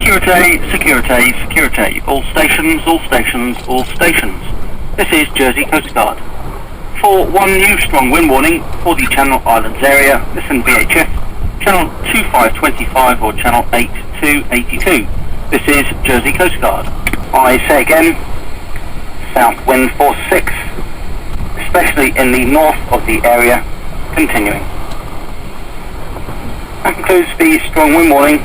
Security, security, security. All stations, all stations, all stations. This is Jersey Coast Guard. For one new strong wind warning for the Channel Islands area, listen VHF, channel 2525 or channel 8282. This is Jersey Coast Guard. I say again, south wind force 6, especially in the north of the area, continuing. That concludes the strong wind warning.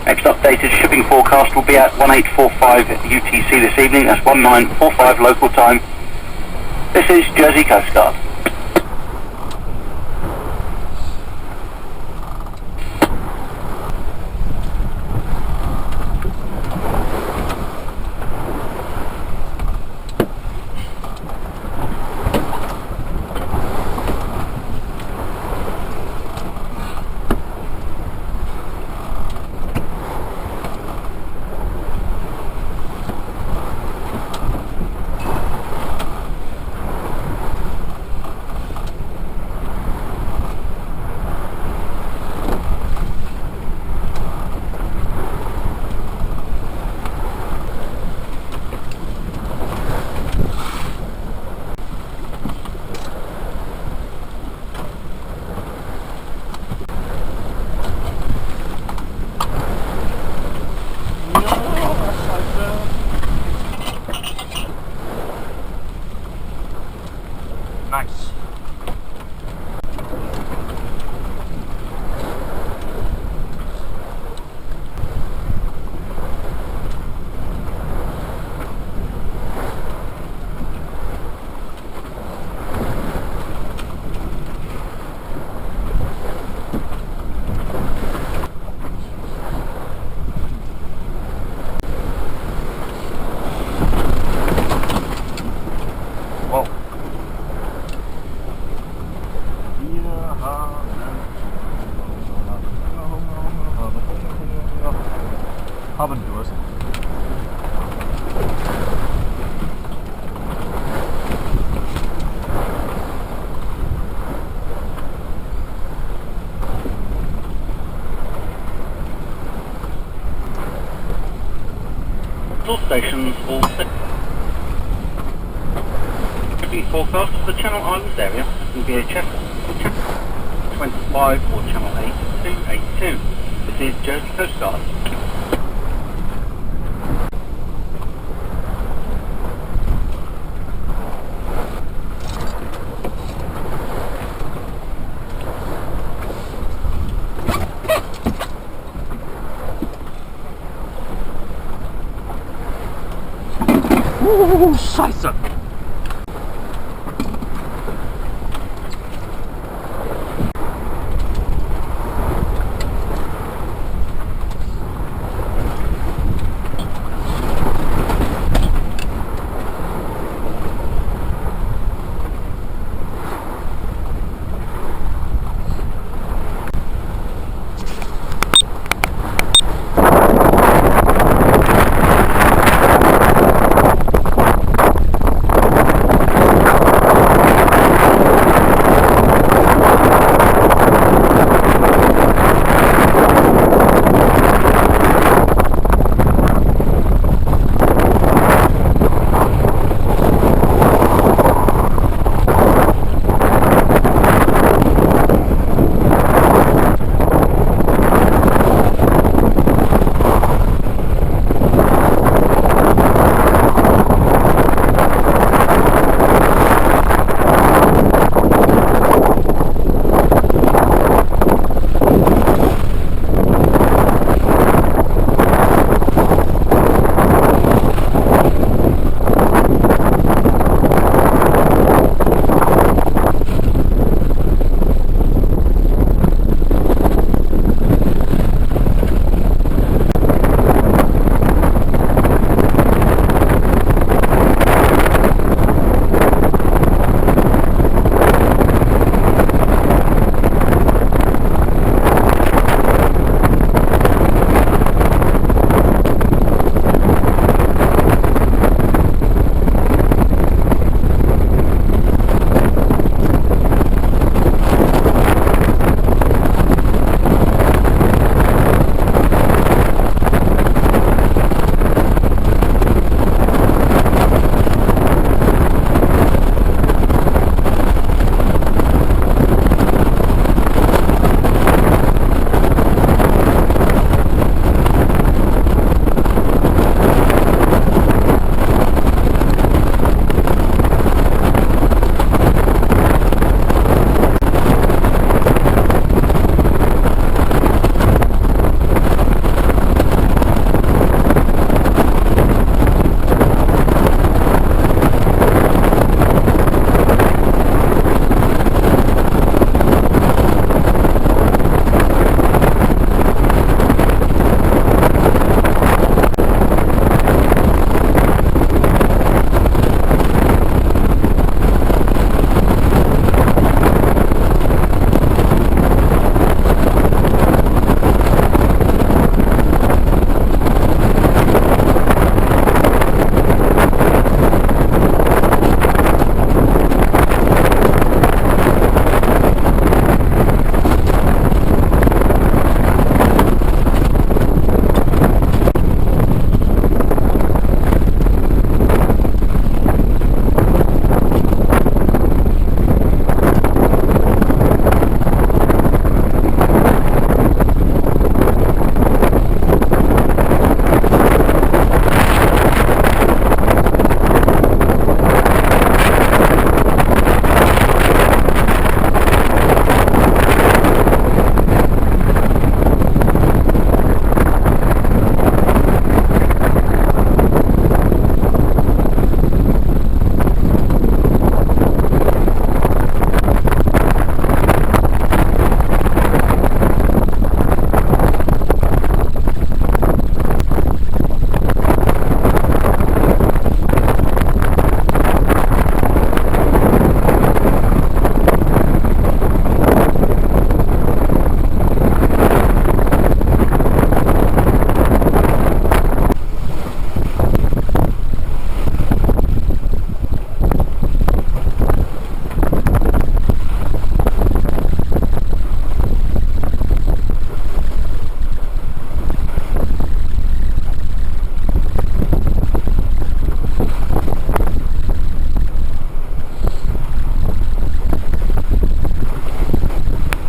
Next updated shipping forecast will be at 1845 UTC this evening. That's 1945 local time. This is Jersey Coast Guard. Nice. Whoa. Haben Durst. All stations, all shipping forecast for the Channel Islands area in VHF, channel 25 or channel 8282. This is Jersey Coast Guard. Scheiße!